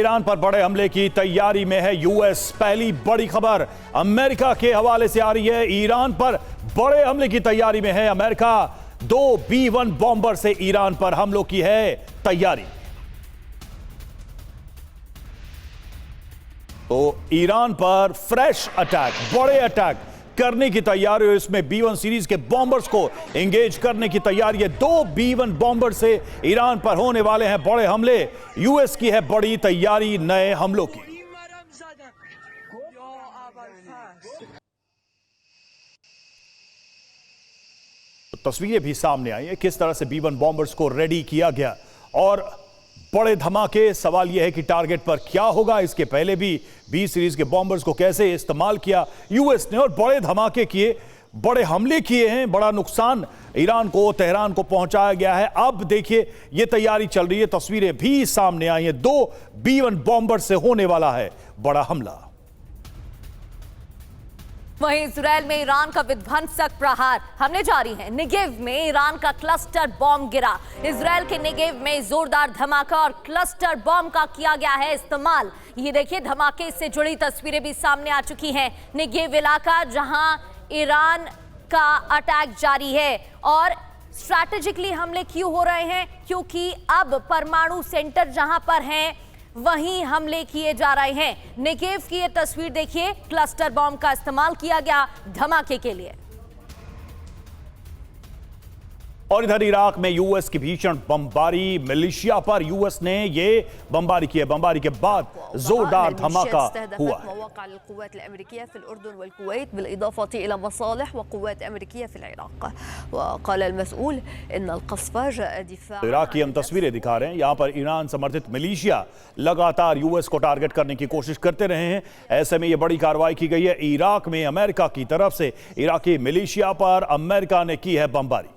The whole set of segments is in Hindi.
ईरान पर बड़े हमले की तैयारी में है यूएस। पहली बड़ी खबर अमेरिका के हवाले से आ रही है। ईरान पर बड़े हमले की तैयारी में है अमेरिका। 2 B-1 बॉम्बर से ईरान पर हमलों की है तैयारी। तो ईरान पर फ्रेश अटैक, बड़े अटैक करने की तैयारी है। इसमें B-1 सीरीज के बॉम्बर्स को एंगेज करने की तैयारी है। 2 B-1 बॉम्बर से ईरान पर होने वाले हैं बड़े हमले। यूएस की है बड़ी तैयारी नए हमलों की। तो तस्वीरें भी सामने आई है किस तरह से B-1 बॉम्बर्स को रेडी किया गया और बड़े धमाके। सवाल यह है कि टारगेट पर क्या होगा। इसके पहले भी B सीरीज के बॉम्बर्स को कैसे इस्तेमाल किया यूएस ने और बड़े धमाके किए, बड़े हमले किए हैं। बड़ा नुकसान ईरान को, तेहरान को पहुंचाया गया है। अब देखिए ये तैयारी चल रही है, तस्वीरें भी सामने आई हैं। 2 B-1 बॉम्बर से होने वाला है बड़ा हमला। वहीं इजरायल में ईरान का विध्वंसक प्रहार, हमले जारी हैं। नेगेव में ईरान का क्लस्टर बॉम्ब गिरा। इजरायल के नेगेव में जोरदार धमाका और क्लस्टर बॉम्ब का किया गया है इस्तेमाल। ये देखिए धमाके से जुड़ी तस्वीरें भी सामने आ चुकी हैं। नेगेव इलाका जहां ईरान का अटैक जारी है और स्ट्रैटेजिकली हमले क्यों हो रहे हैं, क्योंकि अब परमाणु सेंटर जहां पर हैं वहीं हमले किए जा रहे हैं। नेगेव की ये तस्वीर देखिए, क्लस्टर बॉम्ब का इस्तेमाल किया गया धमाके के लिए। और इधर इराक में यूएस की भीषण बमबारी, मिलिशिया पर यूएस ने ये बमबारी की है। बमबारी के बाद जोरदार धमाका हुआ है। इराक की हम तस्वीरें दिखा रहे हैं। यहां पर ईरान समर्थित मिलिशिया लगातार यूएस को टारगेट करने की कोशिश करते रहे हैं। ऐसे में ये बड़ी कार्रवाई की गई है इराक में अमेरिका की तरफ से। इराकी मिलिशिया पर अमेरिका ने की है बमबारी।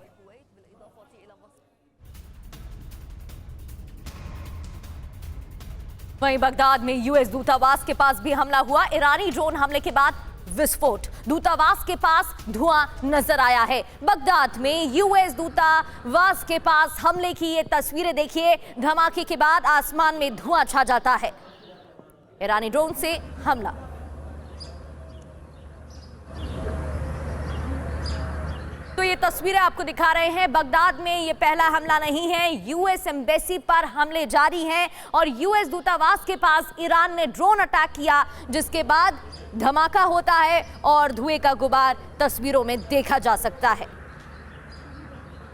वहीं बगदाद में यूएस दूतावास के पास भी हमला हुआ। ईरानी ड्रोन हमले के बाद विस्फोट, दूतावास के पास धुआं नजर आया है। बगदाद में यूएस दूतावास के पास हमले की ये तस्वीरें देखिए। धमाके के बाद आसमान में धुआं छा जाता है। ईरानी ड्रोन से हमला। तो ये तस्वीरें आपको दिखा रहे हैं। बगदाद में ये पहला हमला नहीं है। यूएस एम्बेसी पर हमले जारी हैं और यूएस दूतावास के पास ईरान ने ड्रोन अटैक किया, जिसके बाद धमाका होता है और धुएं का गुबार तस्वीरों में देखा जा सकता है।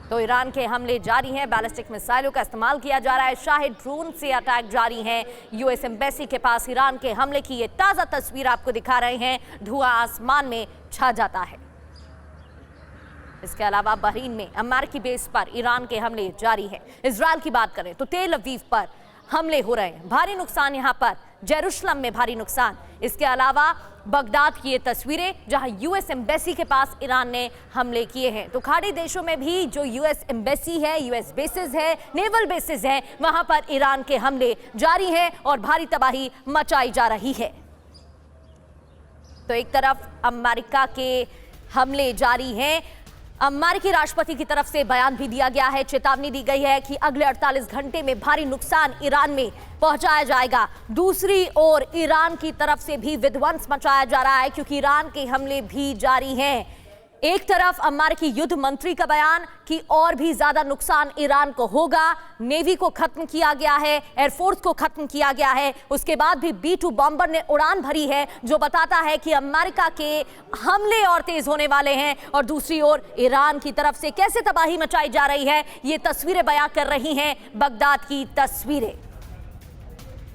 तो ईरान के हमले जारी हैं। बैलिस्टिक मिसाइलों का इस्तेमाल किया जा रहा है। शाहिद ड्रोन से अटैक जारी हैं। यूएस एम्बेसी के पास ईरान के हमले की ये ताज़ा तस्वीर आपको दिखा रहे हैं। धुआं आसमान में छा जाता है। इसके अलावा बहरीन में अमेरिकी बेस पर ईरान के हमले जारी हैं। इजरायल की बात करें तो तेल अवीव पर हमले हो रहे हैं। भारी नुकसान यहां पर, जेरूशलम में भारी नुकसान। इसके अलावा बगदाद की ये तस्वीरें जहां यूएस एम्बेसी के पास ईरान ने हमले किए हैं। तो खाड़ी देशों में भी जो यूएस एम्बेसी है, यूएस बेसिस है, नेवल बेसिस है, वहां पर ईरान के हमले जारी हैं और भारी तबाही मचाई जा रही है। तो एक तरफ अमेरिका के हमले जारी हैं। अमेरिकी राष्ट्रपति की तरफ से बयान भी दिया गया है। चेतावनी दी गई है कि अगले 48 घंटे में भारी नुकसान ईरान में पहुंचाया जाएगा। दूसरी ओर ईरान की तरफ से भी विध्वंस मचाया जा रहा है, क्योंकि ईरान के हमले भी जारी हैं। एक तरफ अमेरिकी युद्ध मंत्री का बयान कि और भी ज्यादा नुकसान ईरान को होगा। नेवी को खत्म किया गया है, एयरफोर्स को खत्म किया गया है। उसके बाद भी B-2 बॉम्बर ने उड़ान भरी है, जो बताता है कि अमेरिका के हमले और तेज होने वाले हैं। और दूसरी ओर ईरान की तरफ से कैसे तबाही मचाई जा रही है, ये तस्वीरें बयां कर रही हैं बगदाद की तस्वीरें।